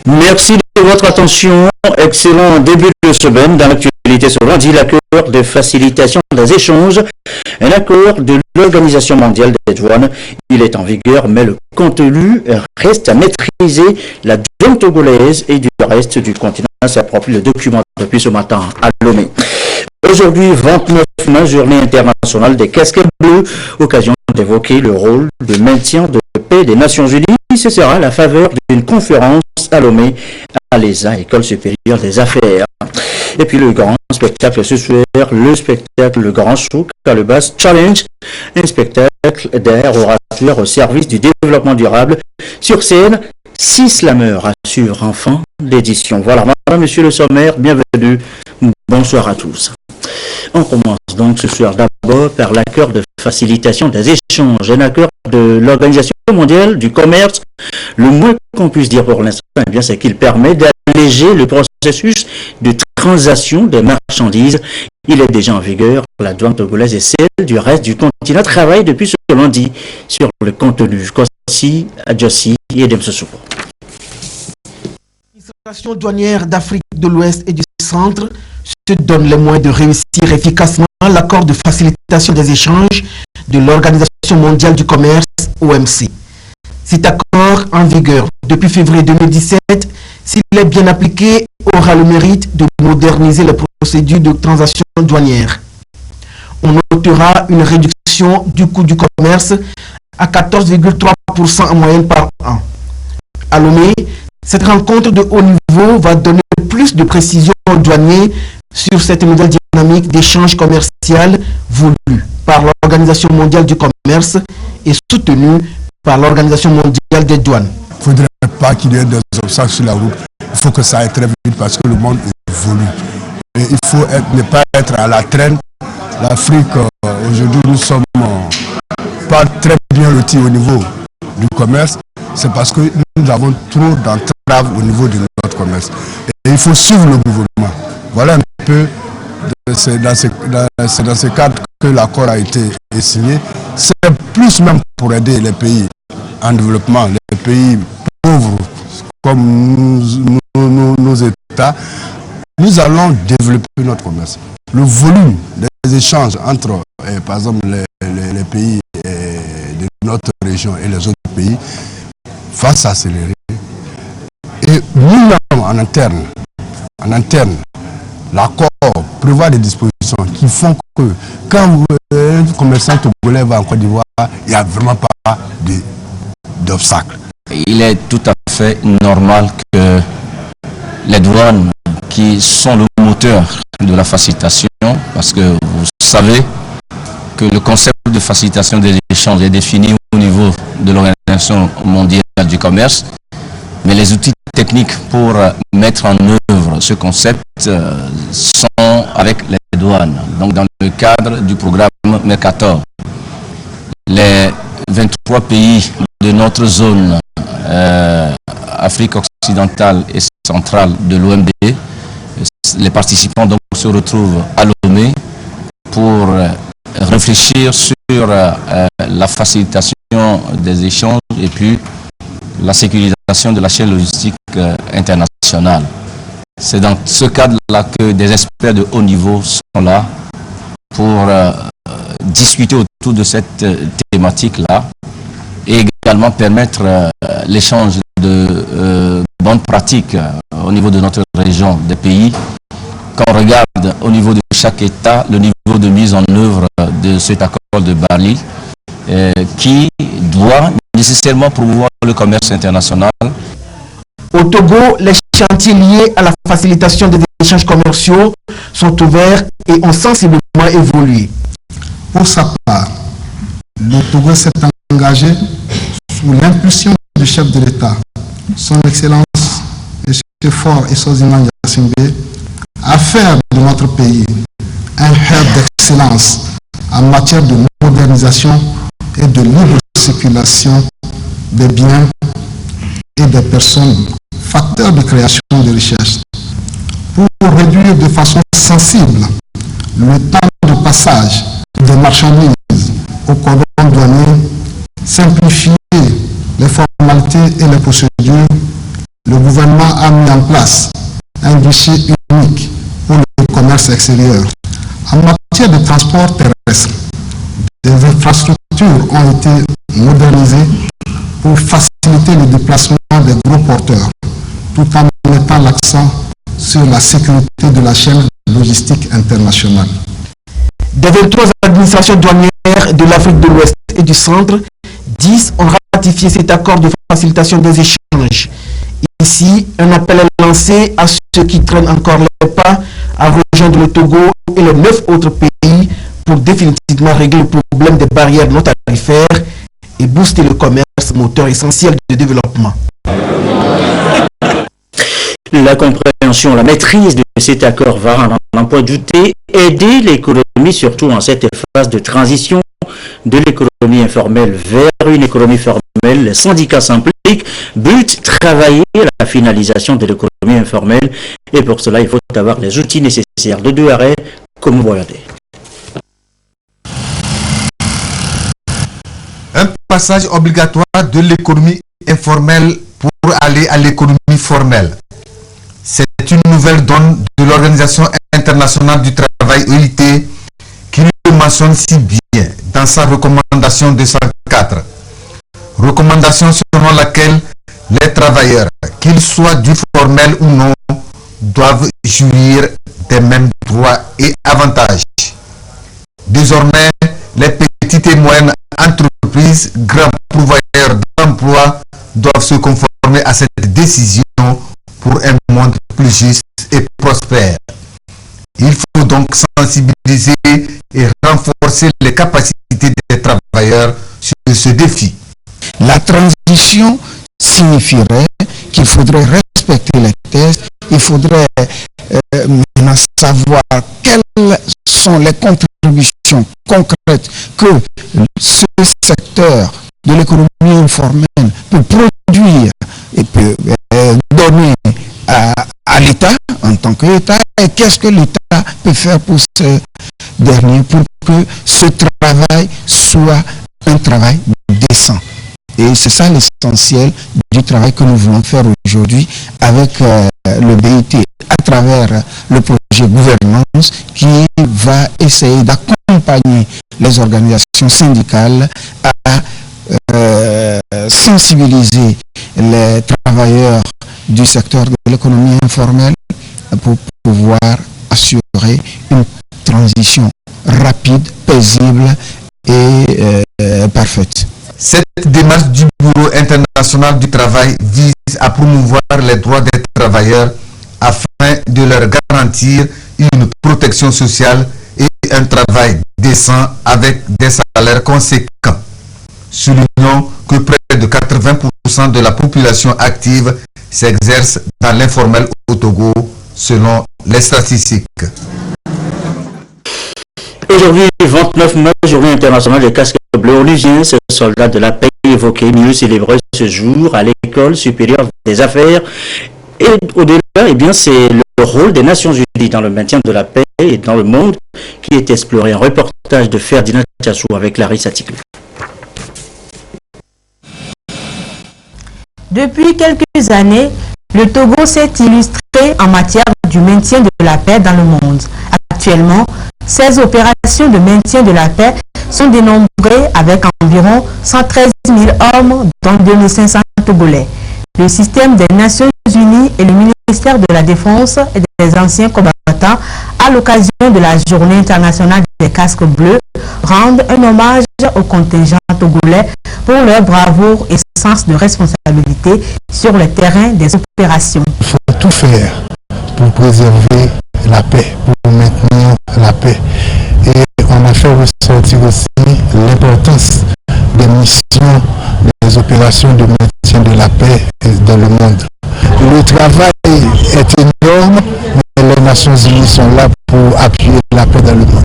Merci de votre attention. Excellent début de semaine. Dans l'actualité ce lundi, l'accord de facilitation des échanges, un accord de l'Organisation mondiale des douanes. Il est en vigueur, mais le contenu reste à maîtriser. La douane togolaise et du reste du continent s'approprie le document depuis ce matin à Lomé. Aujourd'hui, 29 mai, journée internationale des casquettes bleues, occasion d'évoquer le rôle de maintien de paix des Nations Unies. Ce sera à la faveur d'une conférence à Lomé, à l'ESA, École supérieure des affaires. Et puis le grand spectacle ce soir, le grand show, Calebas Challenge, un spectacle d'air orateur au service du développement durable. Sur scène, 6 slameurs assurent enfants d'édition. Voilà, madame, monsieur le sommaire, bienvenue, bonsoir à tous. On commence donc ce soir d'abord par l'accord de facilitation des échanges, un accord de l'Organisation mondiale du commerce. Le moins qu'on puisse dire pour l'instant, c'est qu'il permet d'alléger le processus de transaction des marchandises. Il est déjà en vigueur. La douane togolaise et celle du reste du continent travaillent depuis ce lundi sur le contenu. Kossi, Adjossi et Demsosouko. L'administration douanière d'Afrique de l'Ouest et du Centre se donne les moyens de réussir efficacement l'accord de facilitation des échanges de l'Organisation mondiale du commerce, OMC. Cet accord, en vigueur depuis février 2017, s'il est bien appliqué, aura le mérite de moderniser les procédures de transaction douanière. On notera une réduction du coût du commerce à 14,3% en moyenne par an. À Lomé, cette rencontre de haut niveau va donner plus de précision aux douaniers sur cette nouvelle dynamique d'échange commercial voulue par l'Organisation mondiale du commerce et soutenue par l'Organisation mondiale des douanes. Il ne faudrait pas qu'il y ait des obstacles sur la route. Il faut que ça aille très vite parce que le monde évolue. Et il faut ne pas être à la traîne. L'Afrique, aujourd'hui, nous ne sommes pas très bien lotis au niveau du commerce. C'est parce que nous avons trop d'entraves au niveau de notre commerce. Et il faut suivre le gouvernement. Voilà un peu, c'est dans ce cadre que l'accord a été signé. C'est plus même pour aider les pays en développement, les pays pauvres comme nos États. Nous allons développer notre commerce. Le volume des échanges entre, par exemple, les pays de notre région et les autres pays va s'accélérer. Et nous-mêmes, en interne, l'accord prévoit des dispositions qui font que quand un commerçant togolais va en Côte d'Ivoire, il n'y a vraiment pas d'obstacle. Il est tout à fait normal que les douanes qui sont le moteur de la facilitation, parce que vous savez que le concept de facilitation des échanges est défini au niveau de l'Organisation mondiale du commerce, mais les outils techniques pour mettre en œuvre ce concept sont avec les douanes. Donc dans le cadre du programme Mercator, les 23 pays de notre zone Afrique occidentale et centrale de l'OMD, les participants donc se retrouvent à Lomé pour réfléchir sur la facilitation des échanges et puis la sécurisation de la chaîne logistique internationale. C'est dans ce cadre-là que des experts de haut niveau sont là pour discuter autour de cette thématique-là et également permettre l'échange de bonnes pratiques au niveau de notre région, des pays. Quand on regarde au niveau de chaque État le niveau de mise en œuvre de cet accord de Bali, qui doit nécessairement promouvoir le commerce international. Au Togo, les chantiers liés à la facilitation des échanges commerciaux sont ouverts et ont sensiblement évolué. Pour sa part, le Togo s'est engagé sous l'impulsion du chef de l'État, son Excellence M. Faure Essoziman Yassimbe, à faire de notre pays un hub d'excellence en matière de modernisation et de libre circulation des biens et des personnes, facteurs de création de richesse, pour réduire de façon sensible le temps de passage des marchandises au cordon douanier, simplifier les formalités et les procédures le gouvernement a mis en place un guichet unique pour le commerce extérieur. En matière de transport terrestre, des infrastructures ont été modernisées pour faciliter le déplacement des gros porteurs, tout en mettant l'accent sur la sécurité de la chaîne logistique internationale. Des 23 administrations douanières de l'Afrique de l'Ouest et du Centre, 10 ont ratifié cet accord de facilitation des échanges. Ici, un appel est lancé à ceux qui traînent encore les pas à rejoindre le Togo et les 9 autres pays pour définitivement régler le problème des barrières non tarifaires et booster le commerce, moteur essentiel de développement. La compréhension, la maîtrise de cet accord va, en point douter, aider l'économie, surtout en cette phase de transition de l'économie informelle vers une économie formelle. Les syndicats s'impliquent, but, travailler à la finalisation de l'économie informelle. Et pour cela, il faut avoir les outils nécessaires. De deux arrêts, comme vous regardez. Un passage obligatoire de l'économie informelle pour aller à l'économie formelle. C'est une nouvelle donne de l'Organisation internationale du travail OIT qui le mentionne si bien dans sa recommandation 204. Recommandation selon laquelle les travailleurs, qu'ils soient du formel ou non, doivent jouir des mêmes droits et avantages. Désormais, les petites et moyennes entreprises, grands pourvoyeurs d'emplois doivent se conformer à cette décision pour un monde plus juste et prospère. Il faut donc sensibiliser et renforcer les capacités des travailleurs sur ce défi. La transition signifierait qu'il faudrait respecter les tests, il faudrait maintenant savoir quelles sont les contributions concrètes que ce secteur de l'économie informelle peut produire et peut donner à l'État en tant qu'État, et qu'est-ce que l'État peut faire pour ce dernier, pour que ce travail soit un travail décent. Et c'est ça l'essentiel du travail que nous voulons faire aujourd'hui avec le BIT à travers le projet gouvernance qui va essayer d'accompagner les organisations syndicales à sensibiliser les travailleurs du secteur de l'économie informelle pour pouvoir assurer une transition rapide, paisible et parfaite. Cette démarche du Bureau international du travail vise à promouvoir les droits des travailleurs afin de leur garantir une protection sociale et un travail décent avec des salaires conséquents. Soulignons que près de 80% de la population active s'exerce dans l'informel au Togo, selon les statistiques. Aujourd'hui, 29 mai, journée internationale des casques bleus onusiens, ces soldats de la paix évoqués, mieux célébrés ce jour à l'école supérieure des affaires. Et au-delà, eh bien, c'est le rôle des Nations Unies dans le maintien de la paix et dans le monde qui est exploré. Un reportage de Ferdinand Tiassou avec Larissa Ticlé. Depuis quelques années, le Togo s'est illustré en matière du maintien de la paix dans le monde. Actuellement, ces opérations de maintien de la paix sont dénombrées avec environ 113 000 hommes, dont 2500 Togolais. Le système des Nations Unies et le ministère de la Défense et des anciens combattants, à l'occasion de la Journée internationale des casques bleus, rendent un hommage au contingent togolais pour leur bravoure et sens de responsabilité sur le terrain des opérations. Il faut tout faire pour préserver la paix, pour maintenir la paix. Et on a fait ressortir aussi l'importance des missions, des opérations de maintien de la paix dans le monde. Le travail est énorme, mais les Nations Unies sont là pour appuyer la paix dans le monde.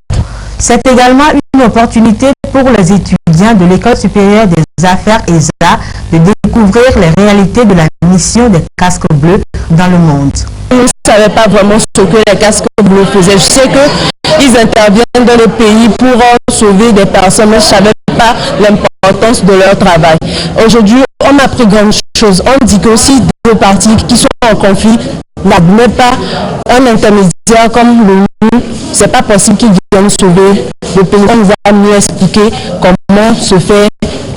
C'est également une opportunité pour les étudiants de l'École supérieure des affaires ESA de découvrir les réalités de la mission des casques bleus dans le monde. Je ne savais pas vraiment ce que les casques bleus faisaient. Je sais qu'ils interviennent dans le pays pour sauver des personnes, mais je ne savais pas l'importance de leur travail. Aujourd'hui, on a pris grande chose. On dit que si deux parties qui sont en conflit n'admettent pas un intermédiaire comme l'ONU, c'est pas possible qu'ils viennent sauver le pays. On nous a mieux expliqué comment se fait,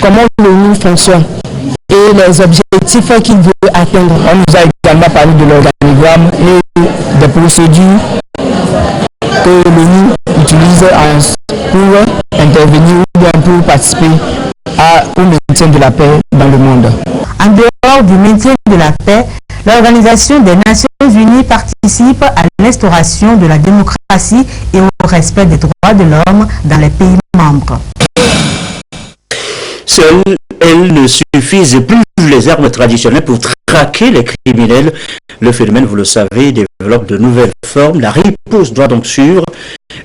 comment l'ONU fonctionne et les objectifs qu'il veut atteindre. On nous a également parlé de l'organigramme et des procédures que l'ONU utilise pour intervenir ou bien pour participer au maintien de la paix dans le monde. En dehors du maintien de la paix, l'Organisation des Nations Unies participe à l'instauration de la démocratie et au respect des droits de l'homme dans les pays membres. Seules, elles ne suffisent plus les armes traditionnelles pour traquer les criminels. Le phénomène, vous le savez, développe de nouvelles formes. La riposte doit donc suivre.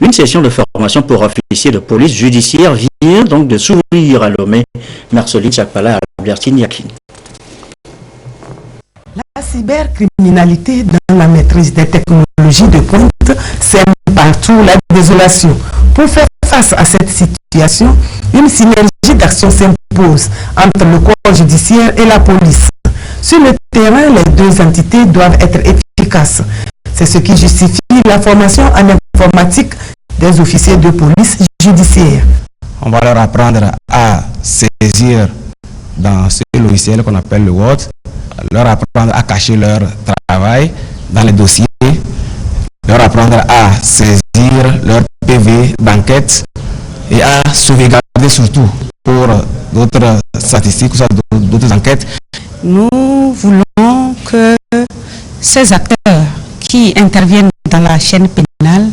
Une session de formation pour officiers de police judiciaire vient donc de s'ouvrir à Lomé. Marceline Chakpala et Albertine Yakin. La cybercriminalité dans la maîtrise des technologies de pointe sème partout la désolation. Pour faire face à cette situation, une synergie d'action s'impose entre le corps judiciaire et la police. Sur le terrain, les deux entités doivent être efficaces. C'est ce qui justifie la formation en informatique des officiers de police judiciaire. On va leur apprendre à saisir dans ce logiciel qu'on appelle le Word, leur apprendre à cacher leur travail dans les dossiers, leur apprendre à saisir leur PV d'enquête et à sauvegarder surtout pour d'autres statistiques ou d'autres enquêtes. Nous voulons que ces acteurs qui interviennent dans la chaîne pénale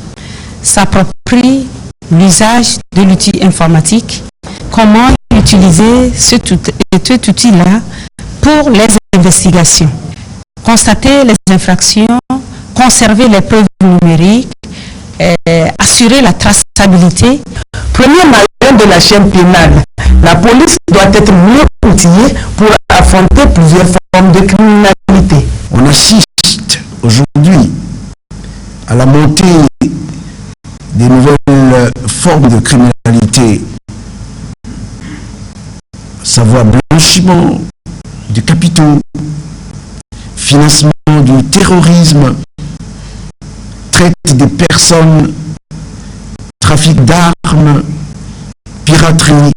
s'approprient l'usage de l'outil informatique, comment utiliser cet outil-là pour les investigations, constater les infractions, conserver les preuves numériques, assurer la traçabilité. Premier maillon de la chaîne pénale, la police doit être mieux outillée pour affronter plusieurs formes de criminalité. On assiste aujourd'hui à la montée des nouvelles formes de criminalité, savoir blanchiment de capitaux, financement du terrorisme, traite des personnes, trafic d'armes, piraterie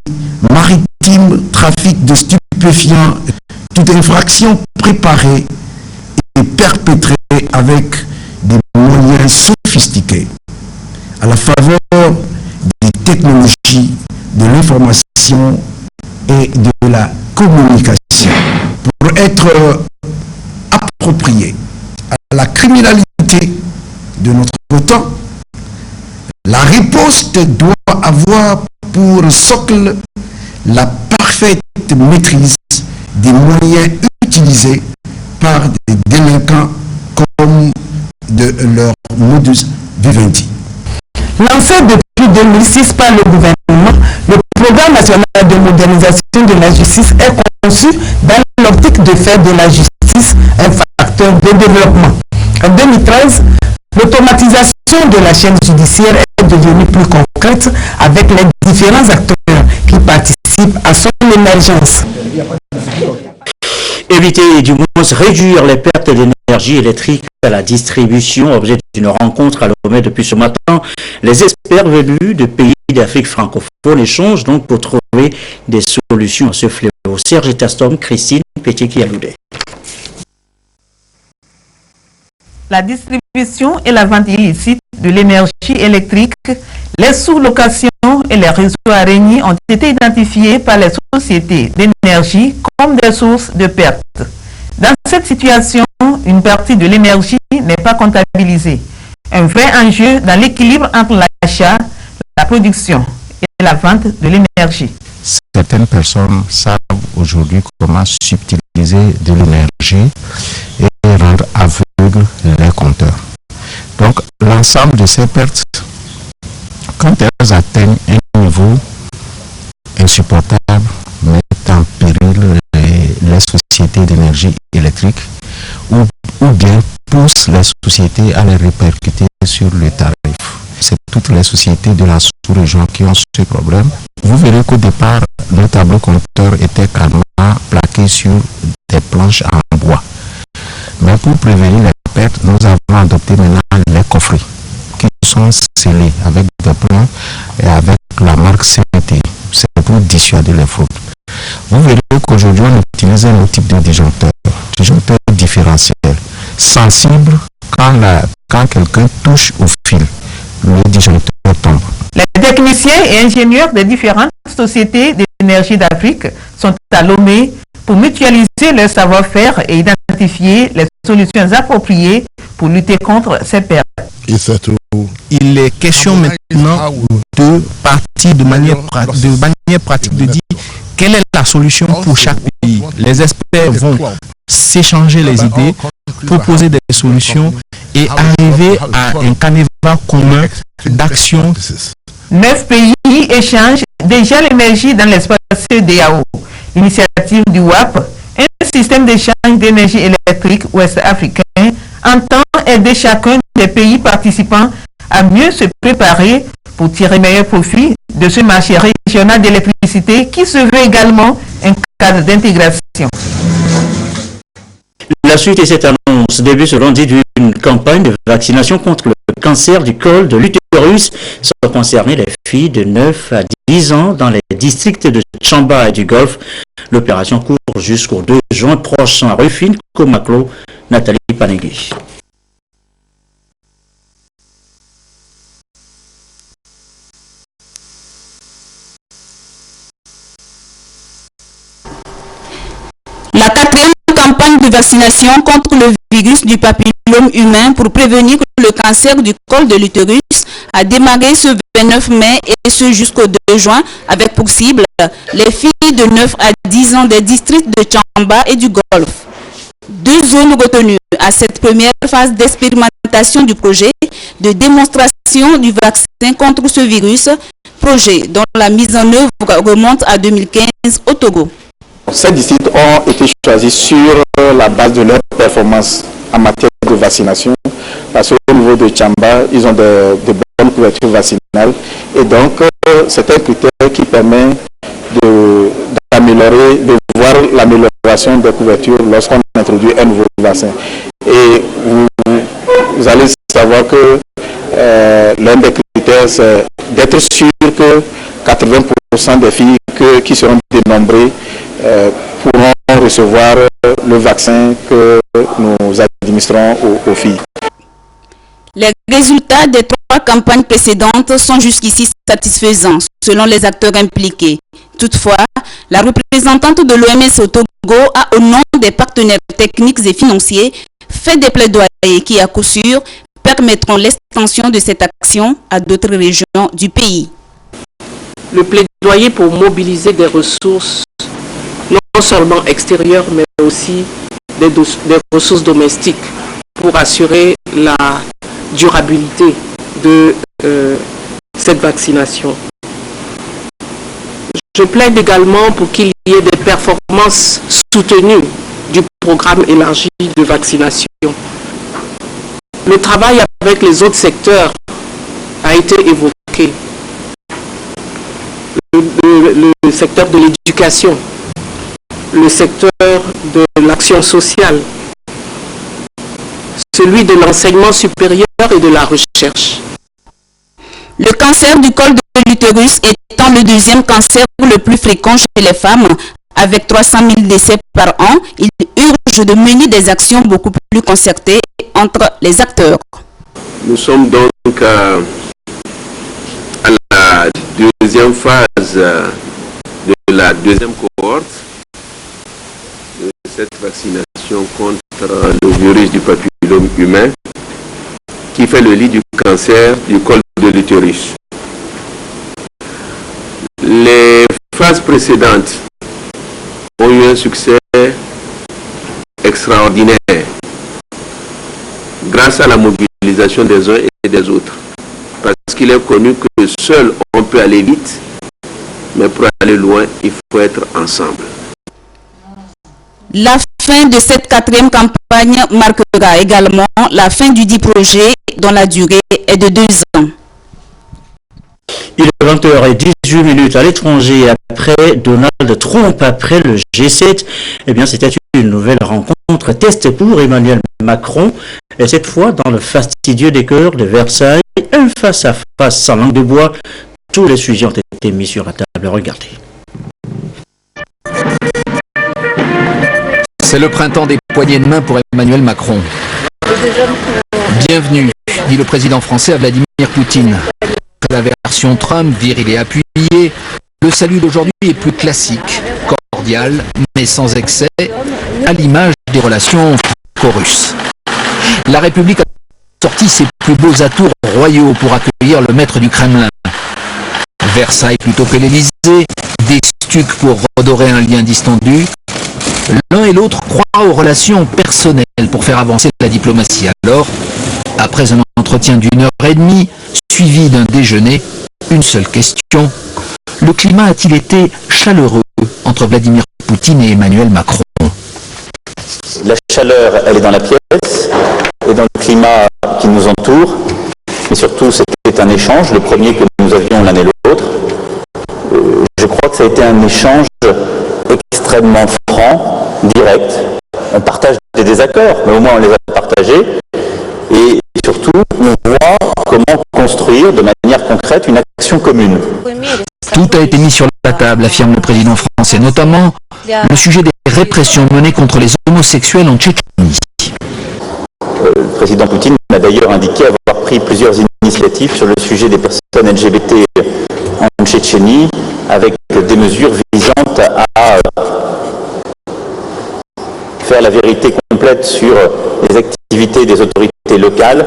maritime, trafic de stupéfiants, toute infraction préparée et perpétrée avec des moyens sophistiqués à la faveur des technologies de l'information et de la communication pour être approprié à la criminalité de notre temps. La riposte doit avoir pour socle la parfaite maîtrise des moyens utilisés par des délinquants comme de leur modus vivendi. Lancé depuis 2006 par le gouvernement, le programme national de modernisation de la justice est conçu dans l'optique de faire de la justice un facteur de développement. En 2013, l'automatisation de la chaîne judiciaire est devenue plus concrète avec les différents acteurs qui participent à son émergence. Éviter du moins réduire les pertes d'énergie électrique à la distribution, objet d'une rencontre à Lomé depuis ce matin. Les experts venus de pays d'Afrique francophone échangent donc pour trouver des solutions à ce fléau. Serge Tastom, Christine Petit-Kialoudé. La distribution et la vente illicite de l'énergie électrique, les sous-locations et les réseaux araignées ont été identifiés par les sociétés d'énergie comme des sources de pertes. Dans cette situation, une partie de l'énergie n'est pas comptabilisée. Un vrai enjeu dans l'équilibre entre l'achat, la production et la vente de l'énergie. Certaines personnes savent aujourd'hui comment subtiliser de l'énergie et rendre aveugles les compteurs. Donc l'ensemble de ces pertes, quand elles atteignent un niveau insupportable, mettent en péril les sociétés d'énergie électrique ou bien poussent les sociétés à les répercuter sur le tarif. c'est toutes les sociétés de la sous-région qui ont ce problème. Vous verrez qu'au départ, le tableau compteur était carrément plaqué sur des planches en bois. Mais pour prévenir les pertes, nous avons adopté maintenant les coffrets qui sont scellés avec des plans et avec la marque CT. C'est pour dissuader les fraudes. Vous verrez qu'aujourd'hui, on utilise un autre type de disjoncteur différentiel, sensible quand quelqu'un touche au fil. Le disjoncteur tombe. Les techniciens et ingénieurs des différentes sociétés d'énergie d'Afrique sont à Lomé pour mutualiser leur savoir-faire et identifier les solutions appropriées pour lutter contre ces pertes. Il est question maintenant de partir de manière pratique, de dire quelle est la solution pour chaque pays. Les experts vont s'échanger les idées, proposer des solutions et arriver à un canevas commun d'action. 9 pays échangent déjà l'énergie dans l'espace CEDEAO. L'initiative du WAP, un système d'échange d'énergie électrique ouest-africain, entend aider chacun des pays participants à mieux se préparer pour tirer meilleur profit de ce marché régional d'électricité qui se veut également un cadre d'intégration. La suite et cette annonce début selon dit d'une campagne de vaccination contre le cancer du col de l'utérus. Sont concernées les filles de 9 à 10 ans dans les districts de Tchamba et du Golfe. L'opération court jusqu'au 2 juin prochain. Rufine Komaclo, Nathalie Panegui. La quatrième campagne de vaccination contre le virus du papillome humain pour prévenir le cancer du col de l'utérus a démarré ce 29 mai et ce jusqu'au 2 juin avec pour cible les filles de 9 à 10 ans des districts de Tchamba et du Golfe. 2 zones retenues à cette première phase d'expérimentation du projet de démonstration du vaccin contre ce virus, projet dont la mise en œuvre remonte à 2015 au Togo. Ces districts ont été choisis sur la base de leur performance en matière de vaccination, parce qu'au niveau de Tchamba, ils ont de bonnes couvertures vaccinales. Et donc, c'est un critère qui permet d'améliorer, de voir l'amélioration des couvertures lorsqu'on introduit un nouveau vaccin. Et vous allez savoir que l'un des critères, c'est d'être sûr que 80% des filles qui seront dénombrées pourront recevoir le vaccin que nous administrons aux filles. Les résultats des 3 campagnes précédentes sont jusqu'ici satisfaisants, selon les acteurs impliqués. Toutefois, la représentante de l'OMS au Togo a, au nom des partenaires techniques et financiers, fait des plaidoyers qui, à coup sûr, permettront l'extension de cette action à d'autres régions du pays. Le plaidoyer pour mobiliser des ressources non seulement extérieures, mais aussi des ressources domestiques pour assurer la durabilité de cette vaccination. Je plaide également pour qu'il y ait des performances soutenues du programme élargi de vaccination. Le travail avec les autres secteurs a été évoqué. Le secteur de l'éducation, le secteur de l'action sociale, celui de l'enseignement supérieur et de la recherche. Le cancer du col de l'utérus étant le deuxième cancer le plus fréquent chez les femmes, avec 300 000 décès par an, il urge de mener des actions beaucoup plus concertées entre les acteurs. Nous sommes donc à la deuxième phase de la deuxième cohorte de cette vaccination contre le virus du papillome humain qui fait le lit du cancer du col de l'utérus. Les phases précédentes ont eu un succès extraordinaire grâce à la mobilisation des uns et des autres. Parce qu'il est connu que seul on peut aller vite, mais pour aller loin, il faut être ensemble. La fin de cette quatrième campagne marquera également la fin du dit projet dont la durée est de 2 ans. Il est 20h18 à l'étranger après Donald Trump, après le G7. Eh bien, c'était une nouvelle rencontre test pour Emmanuel Macron. Et cette fois, dans le fastidieux décor de Versailles, un face-à-face sans langue de bois. Tous les sujets ont été mis sur la table. Regardez. C'est le printemps des poignées de main pour Emmanuel Macron. Bienvenue, dit le président français à Vladimir Poutine. La version Trump, viril et appuyé, le salut d'aujourd'hui est plus classique, cordial, mais sans excès, à l'image des relations franco-russes. La République a sorti ses plus beaux atours royaux pour accueillir le maître du Kremlin. Versailles plutôt que l'Élysée, des stucs pour redorer un lien distendu. L'un et l'autre croient aux relations personnelles pour faire avancer la diplomatie. Alors, après un entretien d'1h30, suivi d'un déjeuner, une seule question. Le climat a-t-il été chaleureux entre Vladimir Poutine et Emmanuel Macron? La chaleur, elle est dans la pièce et dans le climat qui nous entoure. Et surtout, c'était un échange, le premier que nous avions l'un et l'autre. Je crois que ça a été un échange extrêmement franc, direct. On partage des désaccords, mais au moins on les a partagés. Et surtout, on voit comment construire de manière concrète une action commune. Tout a été mis sur la table, affirme le président français, notamment le sujet des répressions menées contre les homosexuels en Tchétchénie. Le président Poutine a d'ailleurs indiqué avoir pris plusieurs initiatives sur le sujet des personnes LGBT en Tchétchénie, avec des mesures visant à faire la vérité complète sur les activités des autorités locales.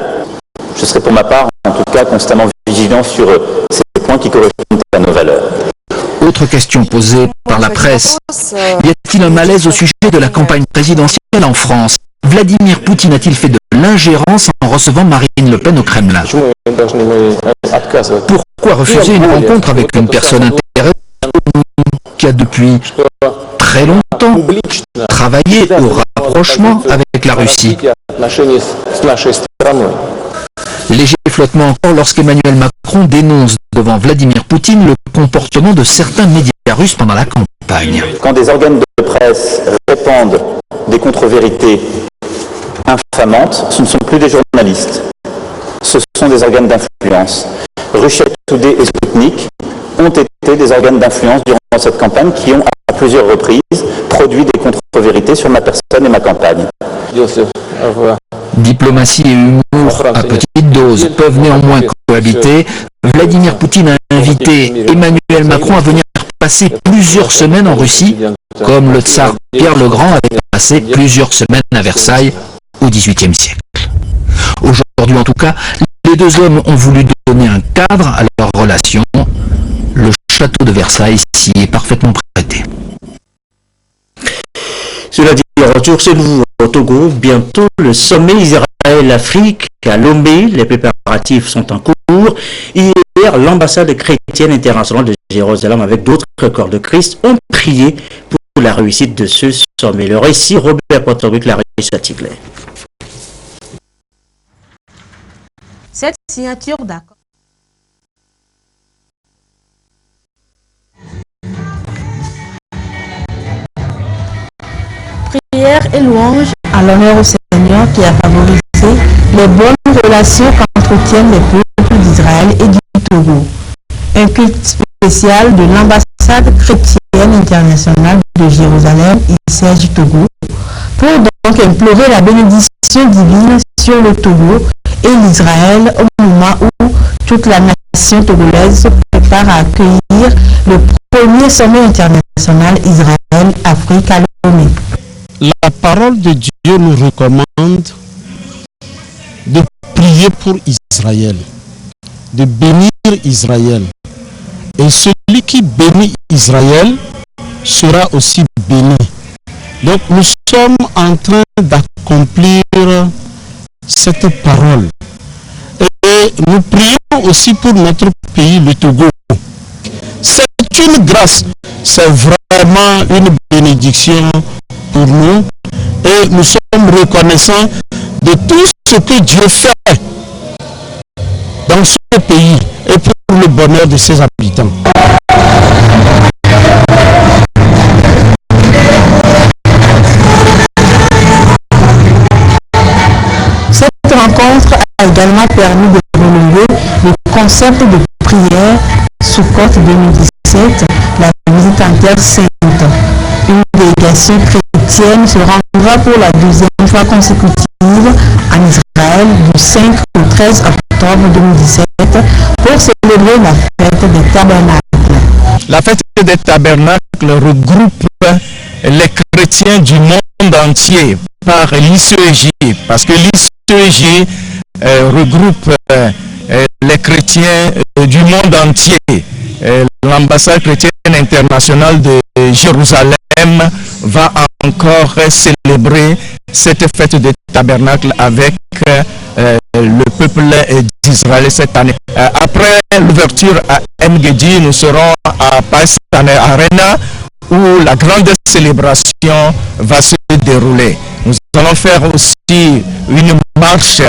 Je serai pour ma part, en tout cas, constamment vigilant sur ces points qui correspondent à nos valeurs. Autre question posée par la presse. Y a-t-il un malaise au sujet de la campagne présidentielle en France? Vladimir Poutine a-t-il fait de l'ingérence en recevant Marine Le Pen au Kremlin? Pourquoi refuser une rencontre avec une personne intéressée qui a depuis très longtemps travaillé au rapprochement avec la Russie? Léger flottement encore lorsqu'Emmanuel Macron dénonce devant Vladimir Poutine le comportement de certains médias russes pendant la campagne. Quand des organes de presse répandent des contre-vérités infamantes, ce ne sont plus des journalistes, ce sont des organes d'influence. Russia Today et Sputnik ont été des organes d'influence durant cette campagne qui ont à plusieurs reprises produit des contre-vérités sur ma personne et ma campagne. Diplomatie et humour à petite dose peuvent néanmoins cohabiter. Vladimir Poutine a invité Emmanuel Macron à venir passer plusieurs semaines en Russie, comme le tsar Pierre le Grand avait passé plusieurs semaines à Versailles au XVIIIe siècle. Aujourd'hui en tout cas, les deux hommes ont voulu donner un cadre à leur relation. Le château de Versailles s'y est parfaitement prêté. Cela dit, le retour c'est nouveau au Togo. Bientôt, le sommet Israël-Afrique à Lomé. Les préparatifs sont en cours. Hier, l'ambassade chrétienne internationale de Jérusalem avec d'autres corps de Christ ont prié pour la réussite de ce sommet. Le récit, Robert Potovic, la réussite à Tigler. Cette signature d'accord. Prière et louange à l'honneur au Seigneur qui a favorisé les bonnes relations qu'entretiennent les peuples d'Israël et du Togo. Un culte spécial de l'ambassade chrétienne internationale de Jérusalem et siège du Togo pour donc implorer la bénédiction divine sur le Togo et l'Israël au moment où toute la nation togolaise se prépare à accueillir le premier sommet international Israël-Afrique à Lomé. La parole de Dieu nous recommande de prier pour Israël, de bénir Israël. Et celui qui bénit Israël sera aussi béni. Donc nous sommes en train d'accomplir cette parole. Et nous prions aussi pour notre pays, le Togo. C'est une grâce, c'est vraiment une bénédiction pour nous. Et nous sommes reconnaissants de tout ce que Dieu fait dans ce pays et pour le bonheur de ses habitants. Cette rencontre a également permis de relever le concept de prière sous Côte 2017, la visite en Terre Sainte. Une délégation chrétienne se rendra pour la deuxième fois consécutive en Israël du 5 au 13 octobre 2017 pour célébrer la fête des tabernacles. La fête des tabernacles regroupe les chrétiens du monde entier par l'ICEJ, parce que l'ICEJ regroupe les chrétiens du monde entier. L'ambassade chrétienne internationale de Jérusalem va encore célébrer cette fête des tabernacles avec le peuple d'Israël cette année. Après l'ouverture à Engedi, nous serons à Paisane Arena où la grande célébration va se dérouler. Nous allons faire aussi une marche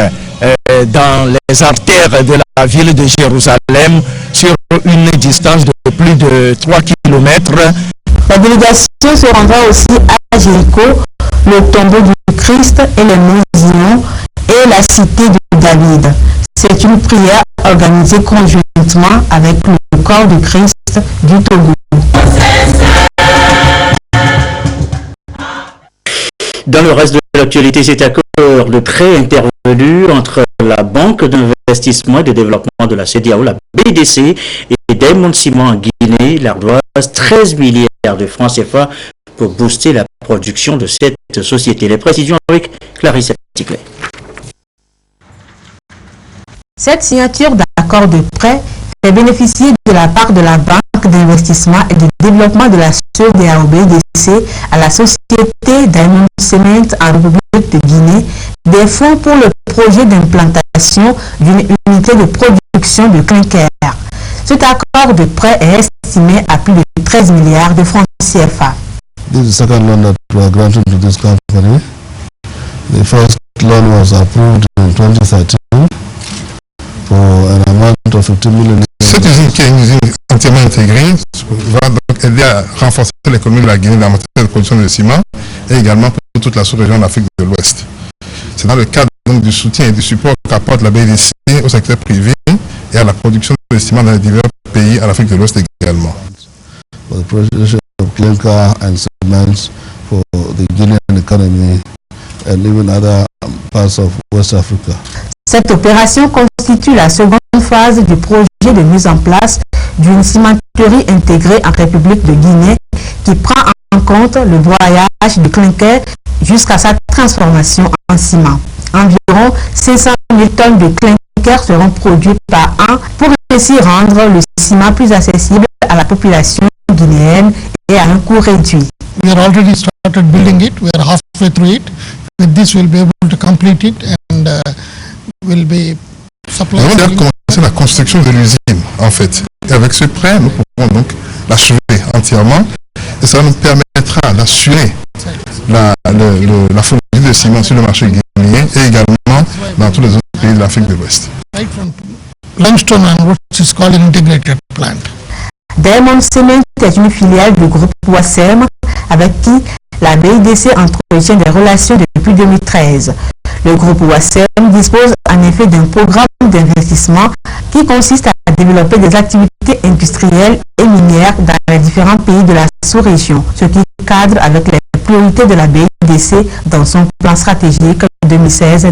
dans les artères de la ville de Jérusalem sur une distance de plus de 3 km. La délégation se rendra aussi à Jéricho, le tombeau du Christ et les Mousillons et la cité de David. C'est une prière organisée conjointement avec le corps du Christ du Togo. Dans le reste de l'actualité, cet accord de prêt intervenu entre la Banque d'investissement et de développement de la CEDEAO, la BDC, et Diamond Ciment en Guinée, l'ardoise, 13 milliards de francs CFA pour booster la production de cette société. Les précisions avec Clarisse Ticlet. Cette signature d'accord de prêt fait bénéficier de la part de la Banque d'investissement et de développement de la CEDEAO BDC à la société Diamond Cement en République de Guinée des fonds pour le projet d'implantation d'une unité de production de clinker. Cet accord de prêt est estimé à plus de 13 milliards de francs CFA. This is the second loan that we are granting to this company. The first loan was approved in 2013 for an amount of 50 million. Cette usine qui est une usine entièrement intégrée va donc aider à renforcer l'économie de la Guinée dans la matière de production de ciment et également pour toute la sous-région d'Afrique de l'Ouest. C'est dans le cadre donc, du soutien et du support qu'apporte la BDC au secteur privé et à la production de ciment dans les divers pays à l'Afrique de l'Ouest également. For the production of clinker and cement for the Guinean economy and even other parts of West Africa. Cette opération constitue la seconde phase du projet de mise en place d'une cimenterie intégrée en République de Guinée qui prend en compte le broyage du clinker jusqu'à sa transformation en ciment. Environ 500 000 tonnes de clinker seront produites par an pour ainsi rendre le ciment plus accessible à la population guinéenne et à un coût réduit. We are already started building it. We are halfway through it. With this, we'll be able to complete it and will be supplying. Nous avons commencé la construction de l'usine, en fait. Et avec ce prêt, nous pouvons donc l'achever entièrement. Et ça nous permettra d'assurer la fourniture de ciment sur le marché guinéen et également dans tous les autres pays de l'Afrique de l'Ouest. Right from limestone and what is called an integrated plant. Diamond Cement est une filiale du groupe Wasem avec qui la BIDC entretient des relations depuis 2013. Le groupe Wasem dispose en effet d'un programme d'investissement qui consiste à développer des activités industrielles et minières dans les différents pays de la sous-région, ce qui cadre avec les priorités de la BIDC dans son plan stratégique 2016-2020.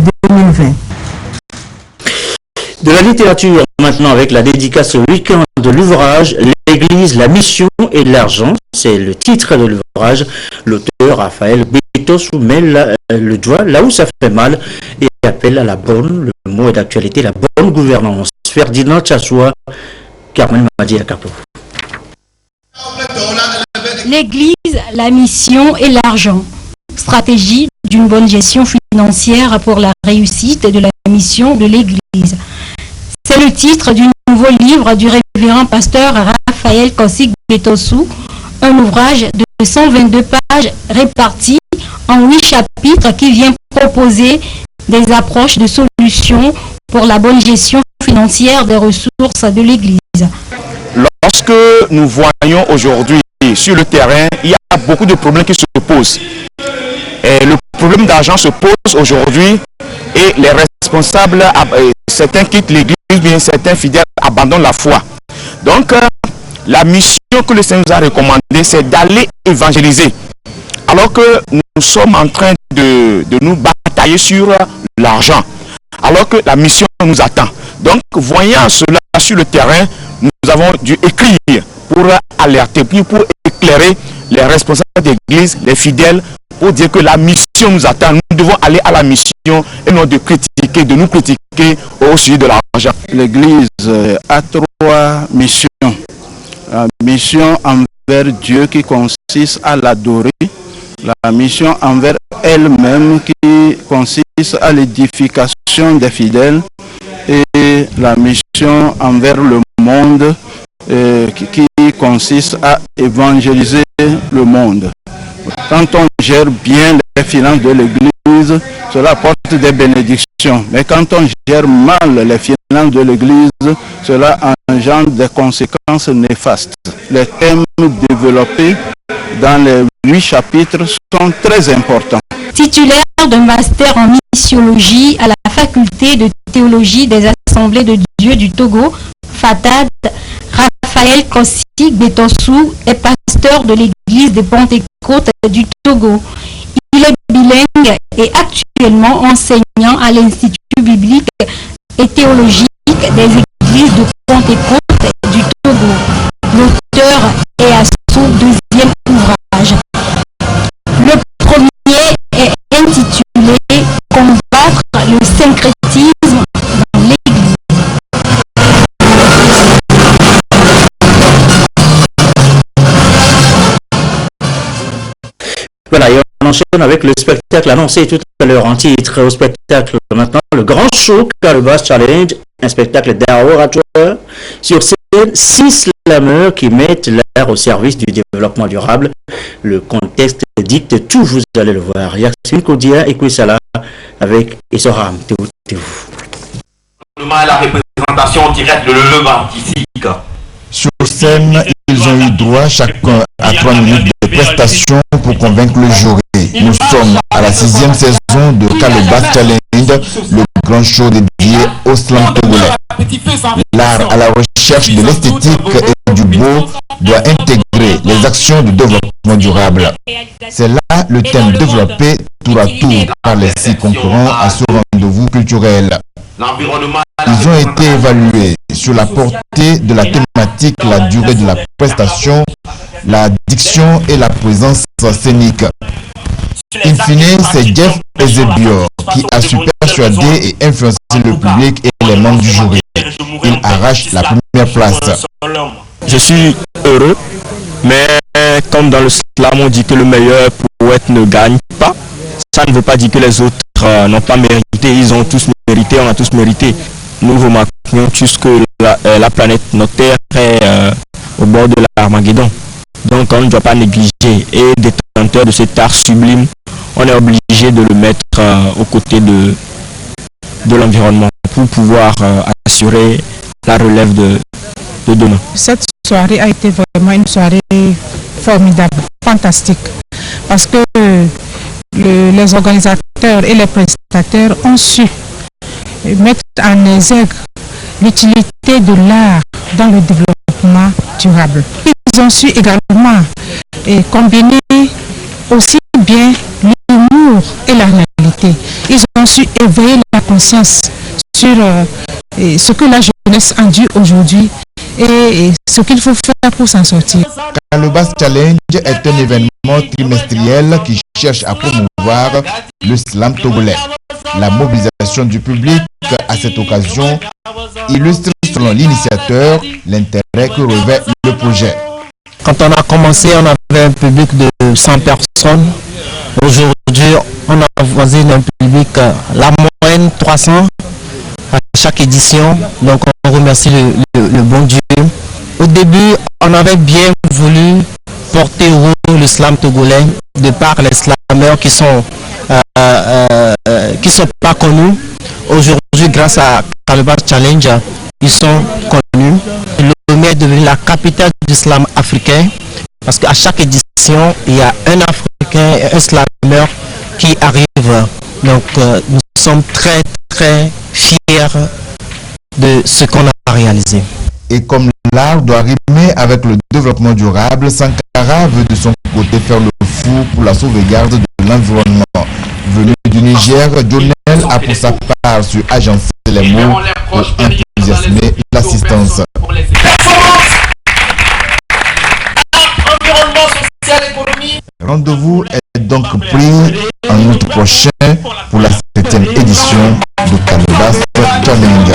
De la littérature maintenant avec la dédicace au week-end de l'ouvrage L'Église, la mission et l'argent. C'est le titre de l'ouvrage. L'auteur Raphaël Betossou met le doigt là où ça fait mal et appelle à la bonne, le mot est d'actualité, la bonne gouvernance. Ferdinand Chassoua, Carmen Madi Akapo. L'Église, la mission et l'argent. Stratégie d'une bonne gestion financière pour la réussite de la mission de l'Église. C'est le titre du nouveau livre du révérend pasteur Raphaël Kosik Betossou, un ouvrage de 122 pages réparties en 8 chapitres qui vient proposer des approches de solutions pour la bonne gestion financière des ressources de l'Église. l'église. Lorsque nous voyons aujourd'hui sur le terrain, il y a beaucoup de problèmes qui se posent. Et le problème d'argent se pose aujourd'hui et les responsables, certains quittent l'église, bien certains fidèles abandonnent la foi. Donc, la mission que le Seigneur nous a recommandée, c'est d'aller évangéliser. Alors que nous sommes en train de nous batailler sur l'argent. Alors que la mission nous attend. Donc, voyant cela sur le terrain, nous avons dû écrire pour alerter, puis pour éclairer les responsables d'église, les fidèles, pour dire que la mission nous attend. Nous devons aller à la mission et non de critiquer, de nous critiquer au sujet de l'argent. L'église a 3 missions. La mission envers Dieu qui consiste à l'adorer. La mission envers elle-même qui consiste à l'édification des fidèles. Et la mission envers le monde qui consiste à évangéliser le monde. Quand on gère bien les finances de l'église, cela apporte des bénédictions. Mais quand on gère mal les finances de l'église, cela engendre des conséquences néfastes. Les thèmes développés dans les 8 chapitres sont très importants. Titulaire d'un master en missiologie à la faculté de théologie des Assemblées de Dieu du Togo, FATAD, Raphaël Kossi Betossou est pasteur de l'église de Pentecôte du Togo. Il est bilingue et actuellement enseignant à l'Institut biblique et théologique des églises de Pentecôte du Togo. L'auteur est à son 2e ouvrage. Le premier est intitulé « Combattre le syncrétisme dans l'Église ». Voilà, et on enchaîne avec le spectacle annoncé tout à l'heure en titre au spectacle. Maintenant, le grand show Calebasse Challenge, un spectacle d'art oratoire. Sur scène, 6 slameurs qui mettent l'art au service du développement durable. Le contexte dicte tout, vous allez le voir. Yaksine Kodia et Kouissala avec Essoram. La représentation directe de l'œuvre artistique. Sur scène, ils ont eu droit chacun à 3 minutes de prestation pour convaincre le jury. Nous sommes à la 6e saison de Calebasse Challenge, le grand show dédié au slam togolais. L'art à la recherche de l'esthétique et du beau doit intégrer les actions de développement durable. C'est là le thème développé tour à tour par les 6 concurrents à ce rendez-vous culturel. Ils ont été évalués sur la portée de la thématique, la durée de la prestation, la diction et la présence scénique. In fine, c'est Jeff Ezebior qui a su persuader et influencer le public et les membres du jury. Il arrache la première place. Je suis heureux, mais comme dans le slam on dit que le meilleur poète ne gagne pas, ça ne veut pas dire que les autres n'ont pas mérité. Ils ont tous mérité, on a tous mérité. Nous remarquons tous que la planète, notre Terre est au bord de l'Armageddon. Donc on ne doit pas négliger. Et détenteur de cet art sublime, on est obligé de le mettre aux côtés de l'environnement pour pouvoir assurer la relève de demain. Cette soirée a été vraiment une soirée formidable, fantastique. Parce que les organisateurs et les prestataires ont su mettre en exergue l'utilité de l'art dans le développement durable. Ils ont su également combiner aussi bien l'humour et la réalité. Ils ont su éveiller la conscience sur ce que la jeunesse endure aujourd'hui et ce qu'il faut faire pour s'en sortir. Calebasse Challenge est un événement trimestriel qui cherche à promouvoir le slam togolais. La mobilisation du public à cette occasion illustre selon l'initiateur l'intérêt que revêt le projet. Quand on a commencé, on avait un public de 100 personnes. Aujourd'hui, on avoisine un public, la moyenne 300 à chaque édition. Donc on remercie le bon Dieu. Au début, on avait bien voulu porter au haut le slam togolais de par les slameurs qui sont pas connus. Aujourd'hui, grâce à Calebasse Challenge, ils sont connus. Le est devenue la capitale du slam africain, parce qu'à chaque édition, il y a un Africain et un slameur qui arrive. Donc nous sommes très très fiers de ce qu'on a réalisé. Et comme l'art doit rimer avec le développement durable, Sankara veut de son côté faire le fou pour la sauvegarde de l'environnement. Venu du Niger, Jonel a pour sa part su agencer les mots pour enthousiasmer l'assistance. Rendez-vous est donc pris en août prochain pour la 7e édition de Calebas Challenge.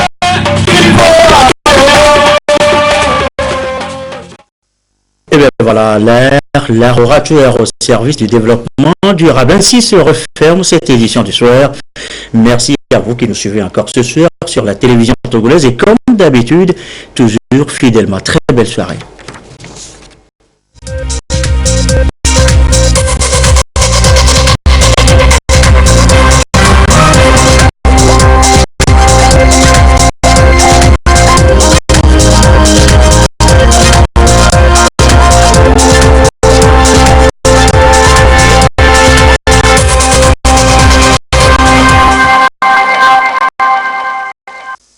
Et bien voilà, l'art oratoire au service du développement durable. Ainsi se referme cette édition du soir. Merci à vous qui nous suivez encore ce soir sur la télévision togolaise et comme d'habitude, toujours fidèlement. Très belle soirée.